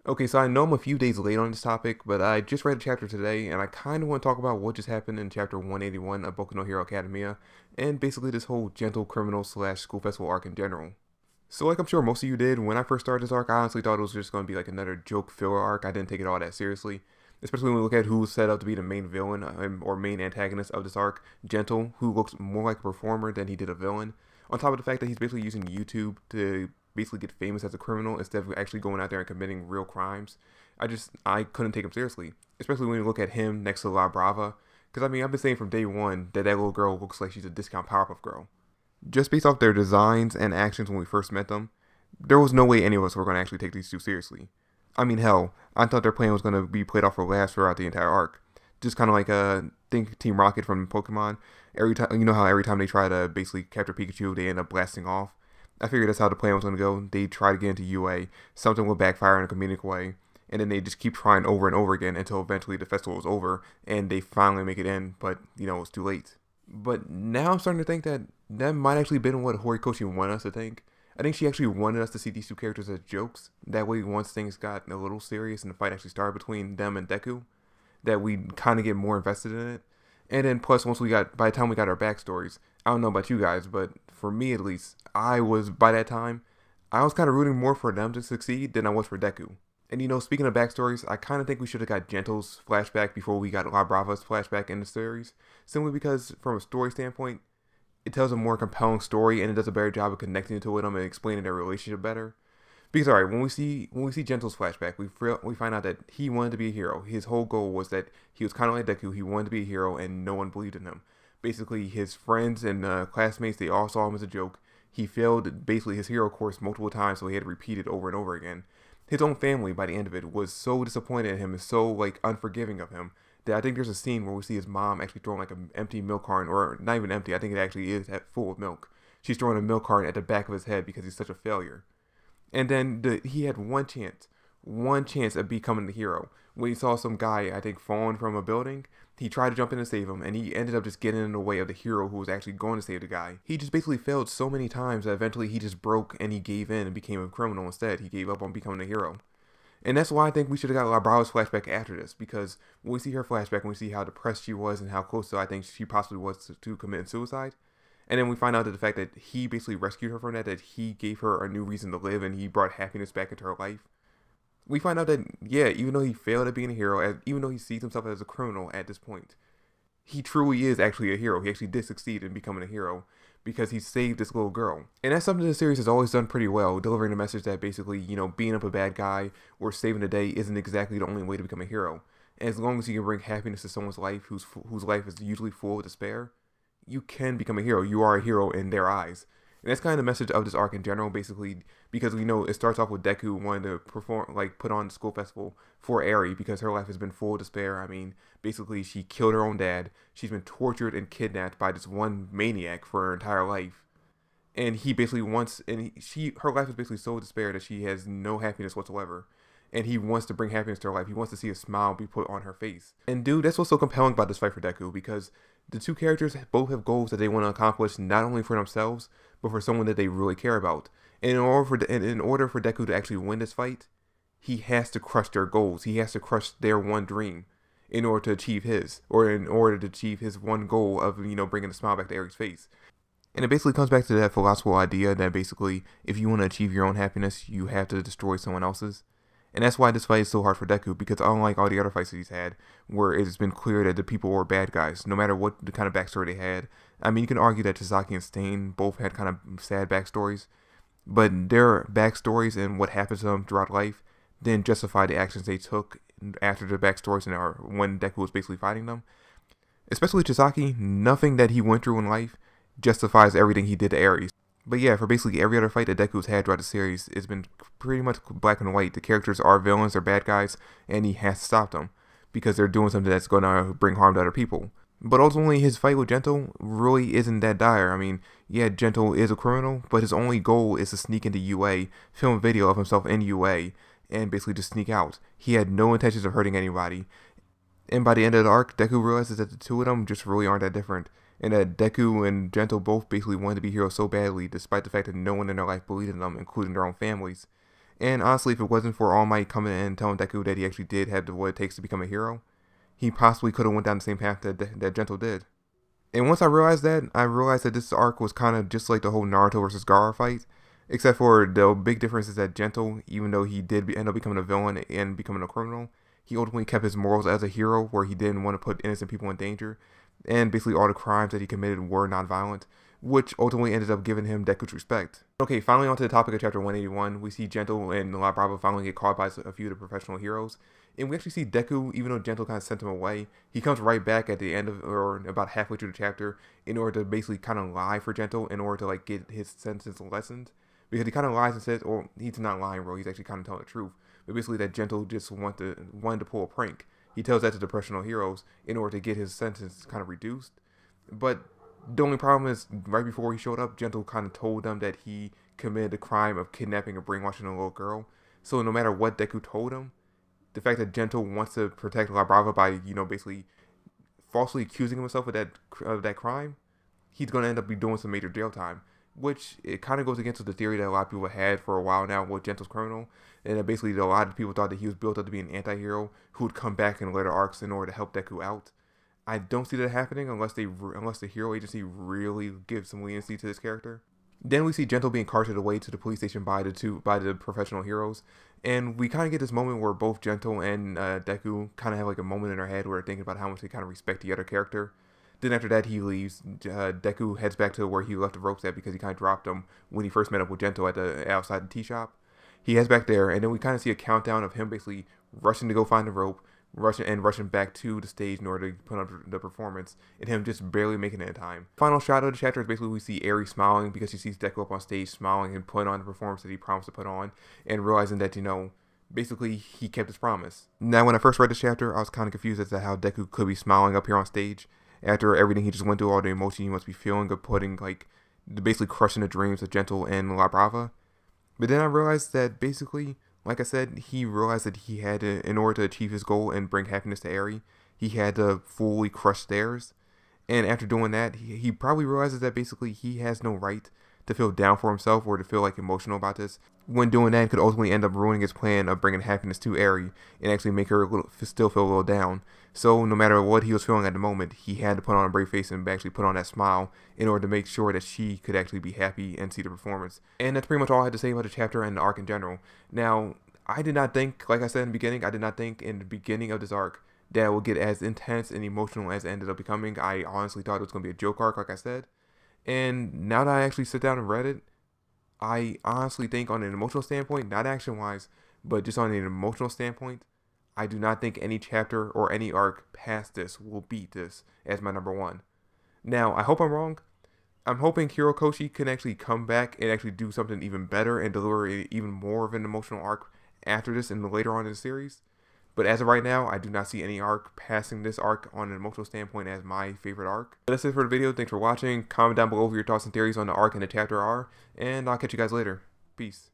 Okay, so I know I'm a few days late on this topic, but I just read a chapter today, and I kind of want to talk about what just happened in chapter 181 of Boku no Hero Academia, and basically this whole gentle criminal slash school festival arc in general. So, like I'm sure most of you did, when I first started this arc, I honestly thought it was just going to be like another joke filler arc. I didn't take it all that seriously, especially when we look at who was set up to be the main villain or main antagonist of this arc, Gentle, who looks more like a performer than he did a villain. On top of the fact that he's basically using YouTube to basically get famous as a criminal instead of actually going out there and committing real crimes. I couldn't take him seriously, especially when you look at him next to La Brava. Because I mean, I've been saying from day one that that little girl looks like she's a discount Powerpuff Girl. Just based off their designs and actions when we first met them, there was no way any of us were going to actually take these two seriously. I mean, hell, I thought their plan was going to be played off for laughs throughout the entire arc. Just kind of like think Team Rocket from Pokemon. Every time, you know how every time they try to basically capture Pikachu, they end up blasting off. I figured that's how the plan was going to go. They try to get into UA, something will backfire in a comedic way, and then they just keep trying over and over again until eventually the festival is over and they finally make it in, but it's too late. But now I'm starting to think that that might actually been what Horikoshi wanted us to think. I think she actually wanted us to see these two characters as jokes. That way, once things got a little serious and the fight actually started between them and Deku, that we kind of get more invested in it. And then plus, by the time we got our backstories, I don't know about you guys, but for me at least, by that time, I was kind of rooting more for them to succeed than I was for Deku. And speaking of backstories, I kind of think we should have got Gentle's flashback before we got La Brava's flashback in the series. Simply because, from a story standpoint, it tells a more compelling story and it does a better job of connecting to them and explaining their relationship better. Because alright, when we see Gentle's flashback, we find out that he wanted to be a hero. His whole goal was that he was kind of like Deku. He wanted to be a hero, and no one believed in him. Basically, his friends and classmates, they all saw him as a joke. He failed basically his hero course multiple times, so he had to repeat it over and over again. His own family, by the end of it, was so disappointed in him and so like unforgiving of him that I think there's a scene where we see his mom actually throwing like an empty milk carton, or not even empty. I think it actually is full of milk. She's throwing a milk carton at the back of his head because he's such a failure. And then he had one chance of becoming the hero. When he saw some guy, I think, falling from a building, he tried to jump in and save him, and he ended up just getting in the way of the hero who was actually going to save the guy. He just basically failed so many times that eventually he just broke and he gave in and became a criminal instead. He gave up on becoming a hero. And that's why I think we should have got La Brava's flashback after this, because when we see her flashback, when we see how depressed she was and how close to I think she possibly was to committing suicide, and then we find out that the fact that he basically rescued her from that he gave her a new reason to live and he brought happiness back into her life. We find out that, yeah, even though he failed at being a hero, even though he sees himself as a criminal at this point, he truly is actually a hero. He actually did succeed in becoming a hero because he saved this little girl. And that's something the series has always done pretty well, delivering the message that basically, being up a bad guy or saving the day isn't exactly the only way to become a hero. And as long as you can bring happiness to someone's life whose life is usually full of despair, you can become a hero. You are a hero in their eyes. And that's kind of the message of this arc in general, basically, because we know it starts off with Deku wanting to put on the school festival for Eri because her life has been full of despair. I mean, basically, she killed her own dad. She's been tortured and kidnapped by this one maniac for her entire life. And he basically her life is basically so despair that she has no happiness whatsoever. And he wants to bring happiness to her life. He wants to see a smile be put on her face. And dude, that's what's so compelling about this fight for Deku, because the two characters both have goals that they want to accomplish not only for themselves, but for someone that they really care about. And in order for Deku to actually win this fight, he has to crush their goals. He has to crush their one dream in order to achieve his, or in order to achieve his one goal of, bringing a smile back to Eri's face. And it basically comes back to that philosophical idea that basically, if you want to achieve your own happiness, you have to destroy someone else's. And that's why this fight is so hard for Deku, because unlike all the other fights that he's had, where it's been clear that the people were bad guys, no matter what the kind of backstory they had. I mean, you can argue that Chisaki and Stain both had kind of sad backstories, but their backstories and what happened to them throughout life didn't justify the actions they took after their backstories and when Deku was basically fighting them. Especially Chisaki, nothing that he went through in life justifies everything he did to Ares. But yeah, for basically every other fight that Deku's had throughout the series, it's been pretty much black and white. The characters are villains, they're bad guys, and he has to stop them because they're doing something that's going to bring harm to other people. But ultimately, his fight with Gentle really isn't that dire. I mean, yeah, Gentle is a criminal, but his only goal is to sneak into UA, film a video of himself in UA, and basically just sneak out. He had no intentions of hurting anybody. And by the end of the arc, Deku realizes that the two of them just really aren't that different. And that Deku and Gentle both basically wanted to be heroes so badly, despite the fact that no one in their life believed in them, including their own families. And honestly, if it wasn't for All Might coming in and telling Deku that he actually did have what it takes to become a hero, he possibly could have went down the same path that Gentle did. And once I realized that this arc was kind of just like the whole Naruto versus Gaara fight, except for the big difference is that Gentle, even though he did end up becoming a villain and becoming a criminal, he ultimately kept his morals as a hero, where he didn't want to put innocent people in danger, and basically all the crimes that he committed were non-violent, which ultimately ended up giving him Deku's respect. Okay, finally onto the topic of chapter 181, we see Gentle and La Brava finally get caught by a few of the professional heroes, and we actually see Deku, even though Gentle kind of sent him away, he comes right back at the end of, or about halfway through the chapter, in order to basically kind of lie for Gentle, in order to like get his sentence lessened, because he kind of lies and says, or he's not lying, bro, he's actually kind of telling the truth, but basically that Gentle just wanted to pull a prank. He tells that to the professional heroes in order to get his sentence kind of reduced, but the only problem is, right before he showed up, Gentle kind of told them that he committed the crime of kidnapping and brainwashing a little girl. So no matter what Deku told him, the fact that Gentle wants to protect La Brava by, basically falsely accusing himself of that crime, he's going to end up doing some major jail time. Which, it kind of goes against the theory that a lot of people had for a while now with Gentle's criminal. And that basically a lot of people thought that he was built up to be an anti-hero who would come back in later arcs in order to help Deku out. I don't see that happening unless the hero agency really gives some leniency to this character. Then we see Gentle being carted away to the police station by the professional heroes, and we kind of get this moment where both Gentle and Deku kind of have like a moment in their head where they're thinking about how much they kind of respect the other character. Then after that, he leaves. Deku heads back to where he left the ropes at because he kind of dropped them when he first met up with Gentle at the outside the tea shop. He heads back there, and then we kind of see a countdown of him basically rushing to go find the rope, rushing back to the stage in order to put up the performance, and him just barely making it in time. Final shot of the chapter is basically we see Eri smiling because she sees Deku up on stage smiling and putting on the performance that he promised to put on, and realizing that, basically he kept his promise. Now, when I first read this chapter, I was kind of confused as to how Deku could be smiling up here on stage after everything he just went through, all the emotion he must be feeling of basically crushing the dreams of Gentle and La Brava. But then I realized that basically, like I said, he realized that he had to, in order to achieve his goal and bring happiness to Eri, he had to fully crush theirs. And after doing that, he probably realizes that basically he has no right to feel down for himself or to feel like emotional about this. When doing that, could ultimately end up ruining his plan of bringing happiness to Eri and actually make her still feel a little down. So no matter what he was feeling at the moment, he had to put on a brave face and actually put on that smile in order to make sure that she could actually be happy and see the performance. And that's pretty much all I had to say about the chapter and the arc in general. Now, I did not think, like I said in the beginning, in the beginning of this arc that it would get as intense and emotional as it ended up becoming. I honestly thought it was going to be a joke arc, like I said. And now that I actually sit down and read it, I honestly think on an emotional standpoint, not action-wise, but just on an emotional standpoint, I do not think any chapter or any arc past this will beat this as my number one. Now, I hope I'm wrong. I'm hoping Hirokoshi can actually come back and actually do something even better and deliver even more of an emotional arc after this and later on in the series. But as of right now, I do not see any arc passing this arc on an emotional standpoint as my favorite arc. But that's it for the video. Thanks for watching. Comment down below your thoughts and theories on the arc and the chapter are. And I'll catch you guys later. Peace.